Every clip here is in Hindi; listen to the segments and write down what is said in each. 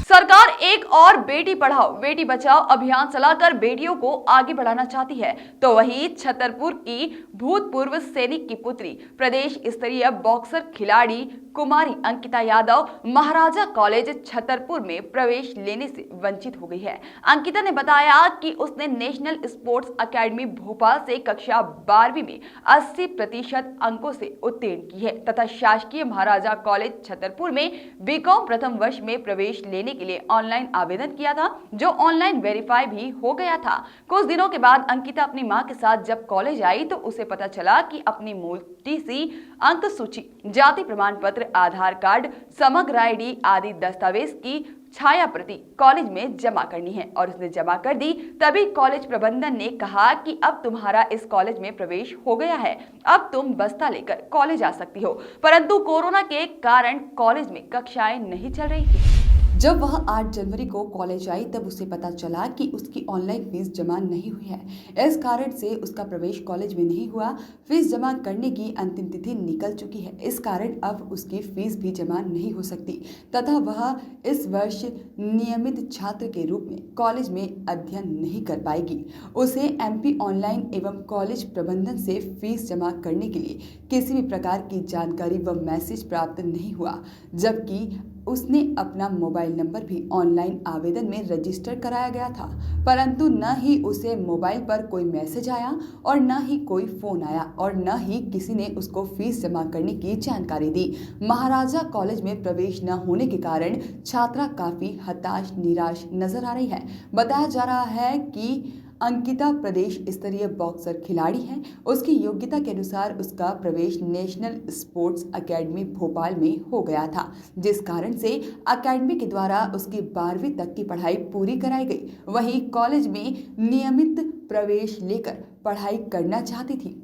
सरकार एक और बेटी पढ़ाओ बेटी बचाओ अभियान चलाकर बेटियों को आगे बढ़ाना चाहती है, तो वहीं छतरपुर की भूतपूर्व सैनिक की पुत्री प्रदेश स्तरीय बॉक्सर खिलाड़ी कुमारी अंकिता यादव महाराजा कॉलेज छतरपुर में प्रवेश लेने से वंचित हो गई है। अंकिता ने बताया कि उसने नेशनल स्पोर्ट्स अकेडमी भोपाल से कक्षा 12वीं में 80% अंकों से उत्तीर्ण की है तथा शासकीय महाराजा कॉलेज छतरपुर में बीकॉम प्रथम वर्ष में प्रवेश लेने के लिए ऑनलाइन आवेदन किया था, जो ऑनलाइन वेरीफाई भी हो गया था। कुछ दिनों के बाद अंकिता अपनी मां के साथ जब कॉलेज आई तो उसे पता चला कि अपनी मूल टीसी, अंक सूची, जाति प्रमाण पत्र, आधार कार्ड, समग्र आईडी आदि दस्तावेज की छाया प्रति कॉलेज में जमा करनी है और उसने जमा कर दी। तभी कॉलेज प्रबंधन ने कहा कि अब तुम्हारा इस कॉलेज में प्रवेश हो गया है, अब तुम बस्ता लेकर कॉलेज आ सकती हो। परंतु कोरोना के कारण कॉलेज में कक्षाएं नहीं चल रही थी। जब वह 8 जनवरी को कॉलेज आई तब उसे पता चला कि उसकी ऑनलाइन फीस जमा नहीं हुई है। इस कारण से उसका प्रवेश कॉलेज में नहीं हुआ। फीस जमा करने की अंतिम तिथि निकल चुकी है, इस कारण अब उसकी फीस भी जमा नहीं हो सकती तथा वह इस वर्ष नियमित छात्र के रूप में कॉलेज में अध्ययन नहीं कर पाएगी। उसे एमपी ऑनलाइन एवं कॉलेज प्रबंधन से फीस जमा करने के लिए किसी भी प्रकार की जानकारी व मैसेज प्राप्त नहीं हुआ, जबकि उसने अपना मोबाइल नंबर भी ऑनलाइन आवेदन में रजिस्टर कराया गया था, परंतु न ही उसे मोबाइल पर कोई मैसेज आया और न ही कोई फोन आया और न ही किसी ने उसको फीस जमा करने की जानकारी दी। महाराजा कॉलेज में प्रवेश न होने के कारण छात्रा काफी हताश निराश नजर आ रही है। बताया जा रहा है कि अंकिता प्रदेश स्तरीय बॉक्सर खिलाड़ी है। उसकी योग्यता के अनुसार उसका प्रवेश नेशनल स्पोर्ट्स अकेडमी भोपाल में हो गया था, जिस कारण से अकेडमी के द्वारा उसकी 12वीं तक की पढ़ाई पूरी कराई गई। वहीं कॉलेज में नियमित प्रवेश लेकर पढ़ाई करना चाहती थी,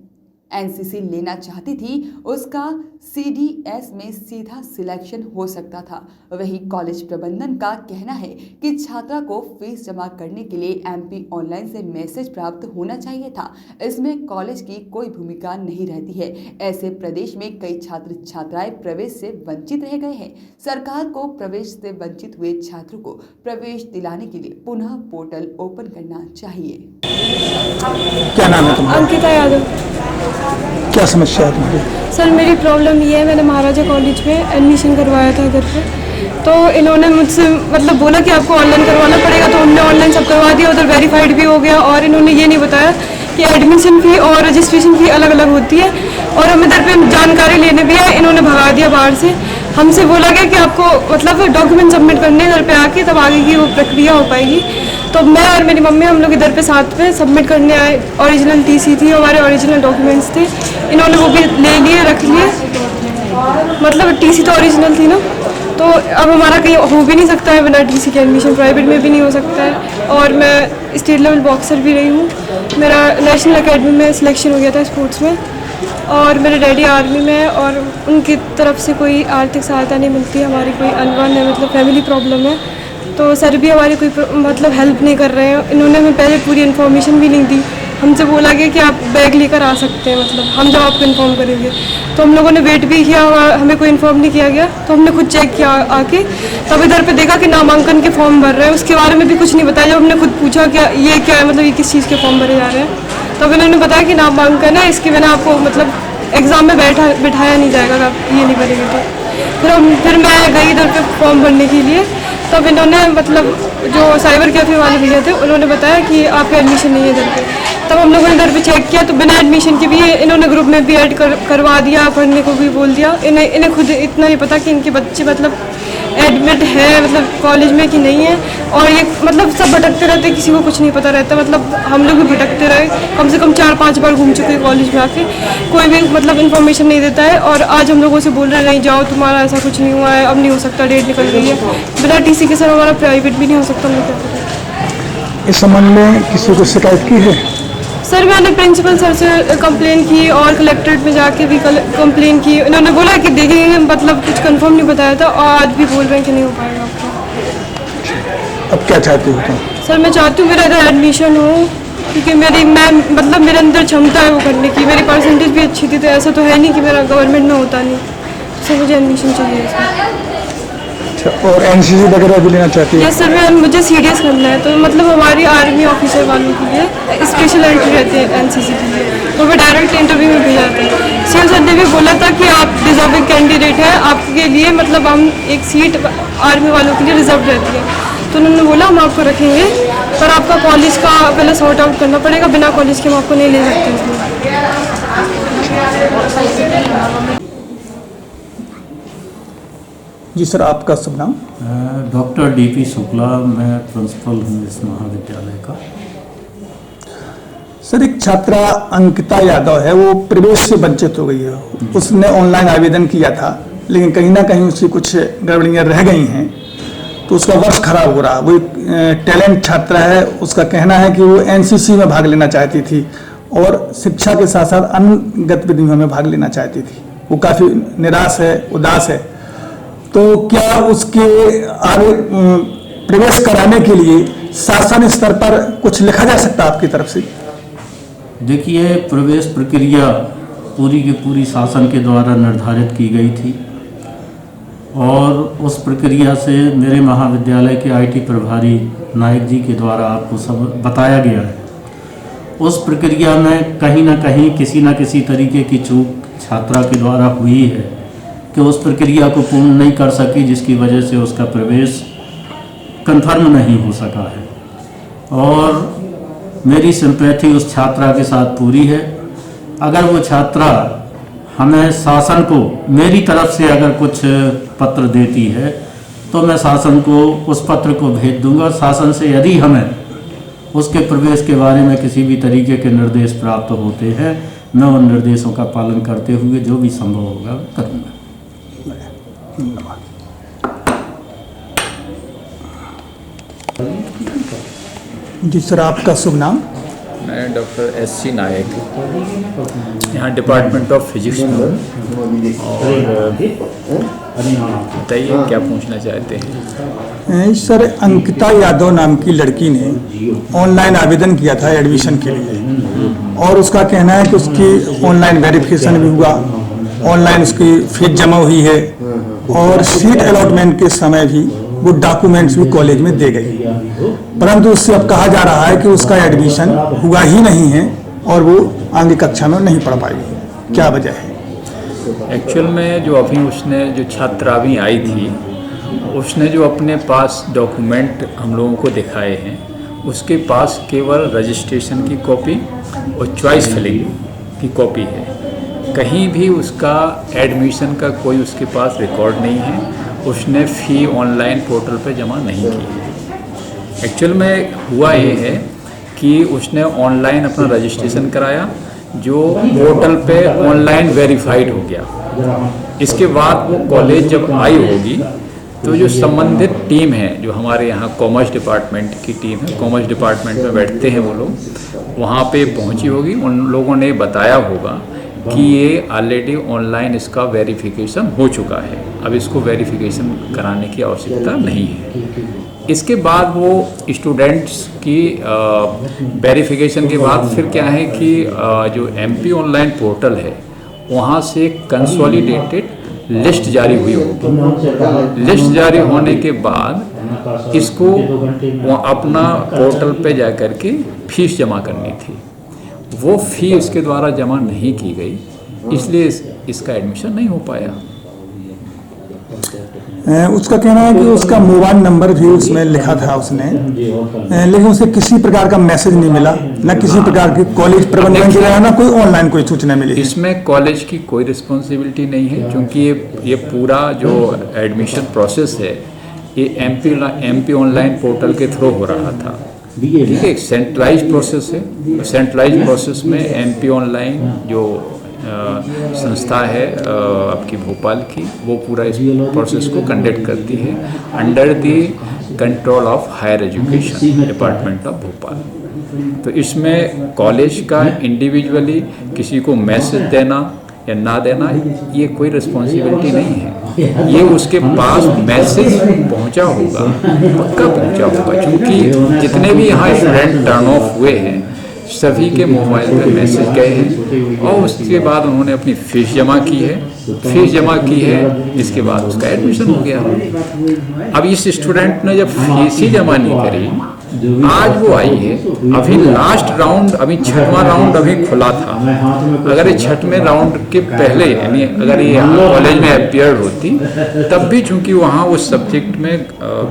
एनसीसी लेना चाहती थी, उसका सीडीएस में सीधा सिलेक्शन हो सकता था। वही कॉलेज प्रबंधन का कहना है कि छात्रा को फीस जमा करने के लिए एमपी ऑनलाइन से मैसेज प्राप्त होना चाहिए था। इसमें कॉलेज की कोई भूमिका नहीं रहती है। ऐसे प्रदेश में कई छात्र छात्राएं प्रवेश से वंचित रह गए हैं। सरकार को प्रवेश से वंचित हुए छात्रों को प्रवेश दिलाने के लिए पुनः पोर्टल ओपन करना चाहिए। क्या नाम है तुम्हारा? अंकिता यादव। क्या समस्या है तुम्हारी? सर मेरी प्रॉब्लम ये है, मैंने महाराजा कॉलेज में एडमिशन करवाया था घर पे, तो इन्होंने मुझसे मतलब बोला कि आपको ऑनलाइन करवाना पड़ेगा, तो हमने ऑनलाइन सब करवा दिया, उधर वेरीफाइड भी हो गया। और इन्होंने ये नहीं बताया कि एडमिशन फ़ी और रजिस्ट्रेशन फ़ी अलग अलग होती है, और हम इधर पे जानकारी लेने भी आए, इन्होंने भगा दिया बाहर से। हमसे बोला गया कि आपको मतलब डॉक्यूमेंट सबमिट करने घर पे आके, तब आगे की वो प्रक्रिया हो पाएगी। तो मैं और मेरी मम्मी हम लोग इधर पे साथ में सबमिट करने आए। ओरिजिनल टीसी थी, हमारे ओरिजिनल डॉक्यूमेंट्स थे, इन्होंने वो भी ले लिए, रख लिए। मतलब टीसी तो ओरिजिनल थी ना, तो अब हमारा कहीं हो भी नहीं सकता है बिना टीसी के एडमिशन, प्राइवेट में भी नहीं हो सकता है। और मैं स्टेट लेवल बॉक्सर भी रही हूँ, मेरा नेशनल अकेडमी में सिलेक्शन हो गया था स्पोर्ट्स में, और मेरे डैडी आर्मी में है और उनकी तरफ से कोई आर्थिक सहायता नहीं मिलती। हमारी कोई अनवन है, मतलब फैमिली प्रॉब्लम है, तो सर भी हमारी कोई मतलब हेल्प नहीं कर रहे हैं। इन्होंने हमें पहले पूरी इन्फॉर्मेशन भी नहीं दी। हमसे बोला गया कि आप बैग लेकर आ सकते हैं, मतलब हम जब आपको इन्फॉर्म करेंगे। तो हम लोगों ने वेट भी किया, हमें कोई इन्फॉर्म नहीं किया गया, तो हमने खुद चेक किया आके, तब इधर पे देखा कि नामांकन के फॉर्म भर रहे हैं, उसके बारे में भी कुछ नहीं बताया। जब हमने खुद पूछा कि ये क्या है, मतलब ये किस चीज़ के फॉर्म भरे जा रहे हैं, तब इन्होंने बताया कि नामांकन है, इसके बिना आपको मतलब एग्ज़ाम में बिठाया नहीं जाएगा, आप ये नहीं करेंगे। तो फिर मैं गई इधर पे फॉर्म भरने के लिए, तब इन्होंने मतलब जो साइबर कैफे वाले भैया थे उन्होंने बताया कि आपका एडमिशन नहीं है इधर पे। तब हम लोगों ने इधर पे चेक किया, तो बिना एडमिशन के भी इन्होंने ग्रुप में भी ऐड करवा दिया, पढ़ने को भी बोल दिया। इन्हें खुद इतना नहीं पता कि इनके बच्चे मतलब एडमिट है मतलब कॉलेज में कि नहीं है, और ये मतलब सब भटकते रहते, किसी को कुछ नहीं पता रहता। मतलब हम लोग भी भटकते रहे, कम से कम 4-5 बार घूम चुके हैं कॉलेज में आके, कोई भी मतलब इन्फॉर्मेशन नहीं देता है। और आज हम लोगों से बोल रहे हैं नहीं जाओ, तुम्हारा ऐसा कुछ नहीं हुआ है, अब नहीं हो सकता, डेट निकल गई है। बिना टीसी के सर हमारा प्राइवेट भी नहीं हो सकता। हम लोग क्या करें? इस संबंध में किसी को शिकायत की है? सर मैंने प्रिंसिपल सर से कंप्लेन की और कलेक्ट्रेट में जाके भी कंप्लेन की। उन्होंने बोला कि देखेंगे, मतलब कुछ कंफर्म नहीं बताया था, और आज भी बोल रहे हैं कि नहीं हो पाएगा आपको। अब क्या चाहते हो तुम? सर मैं चाहती हूँ मेरा इधर एडमिशन हो, क्योंकि मतलब मेरे अंदर क्षमता है वो करने की, मेरी परसेंटेज भी अच्छी थी, तो ऐसा तो है नहीं कि मेरा गवर्नमेंट में होता नहीं। से मुझे एडमिशन चाहिए इसमें। अच्छा, और एनसीसी वगैरह भी लेना चाहती है? यस सर, मैं मुझे सीडीएस करना है, तो मतलब हमारी आर्मी ऑफिसर वालों के लिए स्पेशल एंट्री रहती है एनसीसी के लिए, तो वो डायरेक्ट इंटरव्यू में भेजा जाता है। सीएम सर ने भी बोला था कि आप डिजर्विंग कैंडिडेट हैं, आपके लिए मतलब हम एक सीट आर्मी वालों के लिए रिजर्व रहती है, तो उन्होंने बोला हम आपको रखेंगे, पर आपका कॉलेज का पहले सॉर्ट आउट करना पड़ेगा, बिना कॉलेज के हम आपको नहीं ले सकते उसमें। जी सर, आपका शुभ नाम? डॉक्टर डीपी शुक्ला, मैं प्रिंसिपल हूँ इस महाविद्यालय का। सर, एक छात्रा अंकिता यादव है, वो प्रवेश से वंचित हो गई है। उसने ऑनलाइन आवेदन किया था, लेकिन कहीं ना कहीं उसकी कुछ गड़बड़ियाँ रह गई हैं, तो उसका वर्ष खराब हो रहा। वो एक टैलेंट छात्रा है। उसका कहना है कि वो एनसीसी में भाग लेना चाहती थी और शिक्षा के साथ साथ अन्य गतिविधियों में भाग लेना चाहती थी। वो काफ़ी निराश है, उदास है। तो क्या उसके आगे प्रवेश कराने के लिए शासन स्तर पर कुछ लिखा जा सकता है आपकी तरफ से? देखिए, प्रवेश प्रक्रिया पूरी की पूरी शासन के द्वारा निर्धारित की गई थी और उस प्रक्रिया से मेरे महाविद्यालय के आईटी प्रभारी नायक जी के द्वारा आपको सब बताया गया है। उस प्रक्रिया में कहीं ना कहीं किसी न किसी तरीके की चूक छात्रा के द्वारा हुई है कि उस प्रक्रिया को पूर्ण नहीं कर सकी, जिसकी वजह से उसका प्रवेश कंफर्म नहीं हो सका है। और मेरी सिंपैथी उस छात्रा के साथ पूरी है। अगर वो छात्रा हमें शासन को मेरी तरफ से अगर कुछ पत्र देती है तो मैं शासन को उस पत्र को भेज दूंगा। शासन से यदि हमें उसके प्रवेश के बारे में किसी भी तरीके के निर्देश प्राप्त होते हैं, मैं उन निर्देशों का पालन करते हुए जो भी संभव होगा करूँगा। जी सर, आपका शुभ नाम? मैं डॉक्टर एस.सी. नायक, यहाँ डिपार्टमेंट ऑफ फिजिक्स में हूँ। और बताइए क्या पूछना चाहते हैं? सर, अंकिता यादव नाम की लड़की ने ऑनलाइन आवेदन किया था एडमिशन के लिए, और उसका कहना है कि उसकी ऑनलाइन वेरिफिकेशन भी हुआ, ऑनलाइन उसकी फीस जमा हुई है और सीट अलॉटमेंट के समय भी वो डॉक्यूमेंट्स भी कॉलेज में दे गई, परंतु उससे अब कहा जा रहा है कि उसका एडमिशन हुआ ही नहीं है और वो आगे कक्षा में नहीं पढ़ पाएगी। क्या वजह है? एक्चुअल में जो अभी उसने जो छात्रा अभी आई थी, उसने जो अपने पास डॉक्यूमेंट हम लोगों को दिखाए हैं, उसके पास केवल रजिस्ट्रेशन की कॉपी और चॉइस फिलिंग की कॉपी है। कहीं भी उसका एडमिशन का कोई उसके पास रिकॉर्ड नहीं है। उसने फ़ी ऑनलाइन पोर्टल पे जमा नहीं की। एक्चुअल में हुआ ये है कि उसने ऑनलाइन अपना रजिस्ट्रेशन कराया, जो पोर्टल पे ऑनलाइन वेरीफाइड हो गया। इसके बाद वो कॉलेज जब आई होगी तो जो संबंधित टीम है, जो हमारे यहाँ कॉमर्स डिपार्टमेंट की टीम है, कॉमर्स डिपार्टमेंट में बैठते हैं वो लोग, वहाँ पे पहुँची होगी। उन लोगों ने बताया होगा कि ये ऑलरेडी ऑनलाइन इसका वेरिफिकेशन हो चुका है, अब इसको वेरिफिकेशन कराने की आवश्यकता नहीं है। इसके बाद वो स्टूडेंट्स की वेरिफिकेशन के बाद फिर क्या है कि जो एमपी ऑनलाइन पोर्टल है, वहाँ से कंसोलिडेटेड लिस्ट जारी हुई होगी। लिस्ट जारी होने के बाद इसको अपना पोर्टल पे जा कर के फीस जमा करनी थी। वो फ़ी इसके द्वारा जमा नहीं की गई, इसलिए इसका एडमिशन नहीं हो पाया। उसका कहना है कि उसका मोबाइल नंबर भी उसमें लिखा था उसने, लेकिन उसे किसी प्रकार का मैसेज नहीं मिला, न किसी प्रकार की कॉलेज प्रबंधन की ना कोई ऑनलाइन कोई सूचना मिली। इसमें कॉलेज की कोई रिस्पॉन्सिबिलिटी नहीं है, क्योंकि ये पूरा जो एडमिशन प्रोसेस है ये एमपी ऑनलाइन पोर्टल के थ्रू हो रहा था। ठीक है, एक सेंट्रलाइज प्रोसेस है। सेंट्रलाइज प्रोसेस में एमपी ऑनलाइन जो संस्था है आपकी भोपाल की, वो पूरा इस प्रोसेस को कंडक्ट करती है under the control of higher education department of Bhopal. तो इसमें कॉलेज का इंडिविजुअली किसी को मैसेज देना या ना देना, ये कोई रिस्पॉन्सिबिलिटी नहीं है। ये उसके पास मैसेज पहुंचा होगा, पक्का पहुंचा होगा, क्योंकि जितने भी यहाँ स्टूडेंट टर्न ऑफ हुए हैं सभी के मोबाइल पे मैसेज गए हैं और उसके बाद उन्होंने अपनी फीस जमा की है। फीस जमा की है, इसके बाद उसका एडमिशन हो गया। अब इस स्टूडेंट ने जब फीस ही जमा नहीं करी, आज वो आई है, अभी लास्ट राउंड, अभी 6वां राउंड अभी खुला था। अगर ये 6वें राउंड के पहले यानी अगर ये कॉलेज में अपीयर होती, तब भी चूंकि वहाँ उस सब्जेक्ट में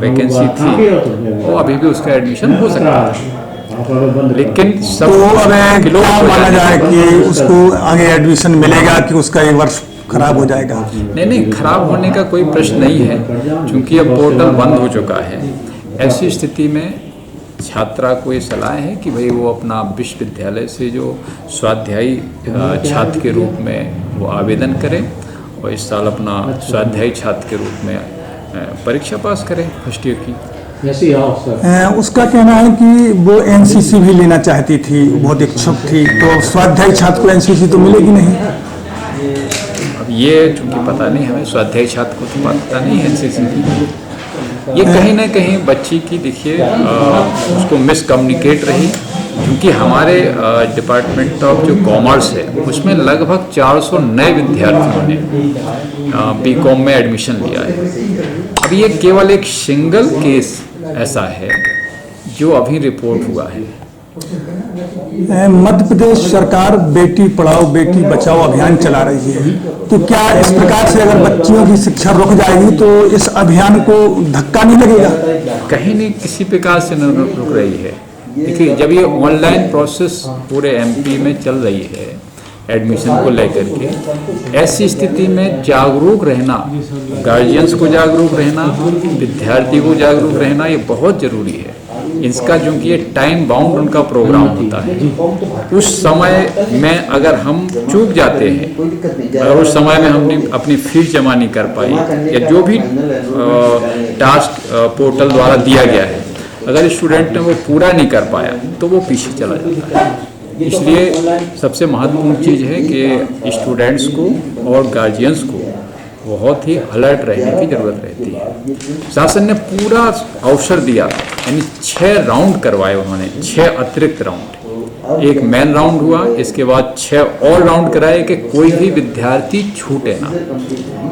वैकेंसी थी और अभी भी उसका एडमिशन हो सकता था। लेकिन सब तो अब क्या माना जाए कि उसको आगे एडमिशन मिलेगा कि उसका एक वर्ष खराब हो जाएगा? नहीं, खराब होने का कोई प्रश्न नहीं है, क्योंकि अब पोर्टल बंद हो चुका है। ऐसी स्थिति में छात्रा को ये सलाह है कि भाई वो अपना विश्वविद्यालय से जो स्वाध्यायी छात्र के रूप में वो आवेदन करें और इस साल अपना स्वाध्यायी छात्र के रूप में परीक्षा पास करें फर्स्ट ईयर की। उसका कहना है कि वो एनसीसी भी लेना चाहती थी, बहुत इच्छुक थी, तो स्वाध्यायी छात्र को एनसीसी तो मिलेगी नहीं। अब ये चूँकि पता नहीं हमें, स्वाध्यायी छात्र को तो पता नहीं है एनसीसी की। ये कहीं ना कहीं बच्ची की देखिए उसको मिसकम्युनिकेट रही, क्योंकि हमारे डिपार्टमेंट ऑफ जो कॉमर्स है उसमें लगभग 400 नए विद्यार्थियों ने बीकॉम में एडमिशन लिया है। अब ये केवल एक सिंगल केस ऐसा है जो अभी रिपोर्ट हुआ है। मध्य प्रदेश सरकार बेटी पढ़ाओ बेटी बचाओ अभियान चला रही है, तो क्या इस प्रकार से अगर बच्चियों की शिक्षा रुक जाएगी तो इस अभियान को धक्का नहीं लगेगा? कहीं नहीं, किसी प्रकार से न रुक रही है। देखिए, जब ये ऑनलाइन प्रोसेस पूरे एमपी में चल रही है एडमिशन को लेकर के, ऐसी स्थिति में जागरूक रहना, गार्जियंस को जागरूक रहना, विद्यार्थी को जागरूक रहना ये बहुत ज़रूरी है। इसका क्योंकि ये टाइम बाउंड उनका प्रोग्राम होता है, उस समय में अगर हम चूक जाते हैं, अगर उस समय में हमने अपनी फीस जमा नहीं कर पाई या जो भी टास्क पोर्टल द्वारा दिया गया है, अगर स्टूडेंट ने वो पूरा नहीं कर पाया तो वो पीछे चला जाता है। इसलिए सबसे महत्वपूर्ण चीज़ है कि स्टूडेंट्स को और गार्जियंस को बहुत ही अलर्ट रहने की ज़रूरत रहती है। शासन ने पूरा अवसर दिया, यानी 6 राउंड करवाए उन्होंने, 6 अतिरिक्त राउंड। एक मेन राउंड हुआ, इसके बाद 6 और राउंड कराए कि कोई भी विद्यार्थी छूटे ना,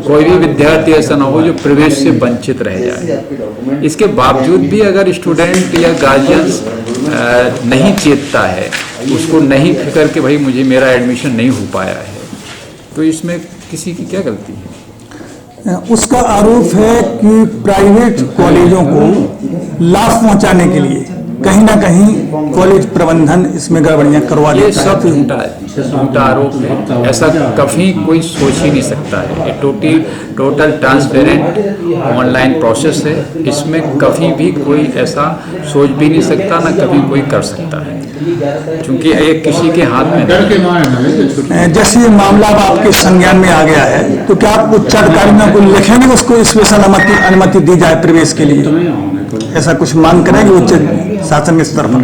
कोई भी विद्यार्थी ऐसा ना हो जो प्रवेश से वंचित रह जाए। इसके बावजूद भी अगर स्टूडेंट या गार्जियंस नहीं चेतता है, उसको नहीं फिक्र कि भाई मुझे मेरा एडमिशन नहीं हो पाया है, तो इसमें किसी की क्या गलती है? उसका आरोप है कि प्राइवेट कॉलेजों को लाभ पहुंचाने के लिए कहीं ना कहीं कॉलेज प्रबंधन इसमें गड़बड़ियां करवा देता है। ये सब झूठा आरोप है, ऐसा कभी कोई सोच ही नहीं सकता है। ये टोटल ट्रांसपेरेंट ऑनलाइन प्रोसेस है, इसमें कभी भी कोई ऐसा सोच भी नहीं सकता, ना कभी कोई कर सकता है, क्योंकि एक किसी के हाथ में नहीं। जैसे ये मामला अब आपके संज्ञान में आ गया है, तो क्या आप उच्चाधिकारियों को लिखेंगे उसको स्पेशल अनुमति दी जाए प्रवेश के लिए? ऐसा कुछ मांग करेंगे उच्च शासन के स्तर पर?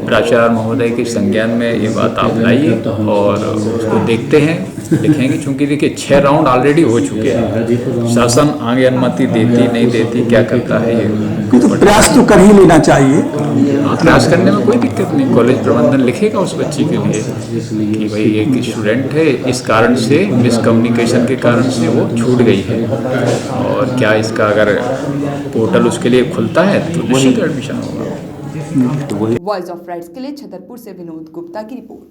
प्राचार्य महोदय के संज्ञान में ये बात आप लाइए और उसको देखते हैं, लिखेंगे। क्योंकि देखिए 6 राउंड ऑलरेडी हो चुके हैं, शासन आगे अनुमति देती नहीं देती क्या करता है ये तो प्रयास तो कर ही लेना चाहिए। प्रयास करने में कोई दिक्कत नहीं, कॉलेज प्रबंधन लिखेगा उस बच्ची के लिए कि भाई एक स्टूडेंट है, इस कारण से मिसकम्युनिकेशन के कारण से वो छूट गई है, और क्या इसका अगर पोर्टल उसके लिए खुलता है तो निश्चित एडमिशन होगा। वॉइस ऑफ राइट्स के लिए छतरपुर से विनोद गुप्ता की रिपोर्ट।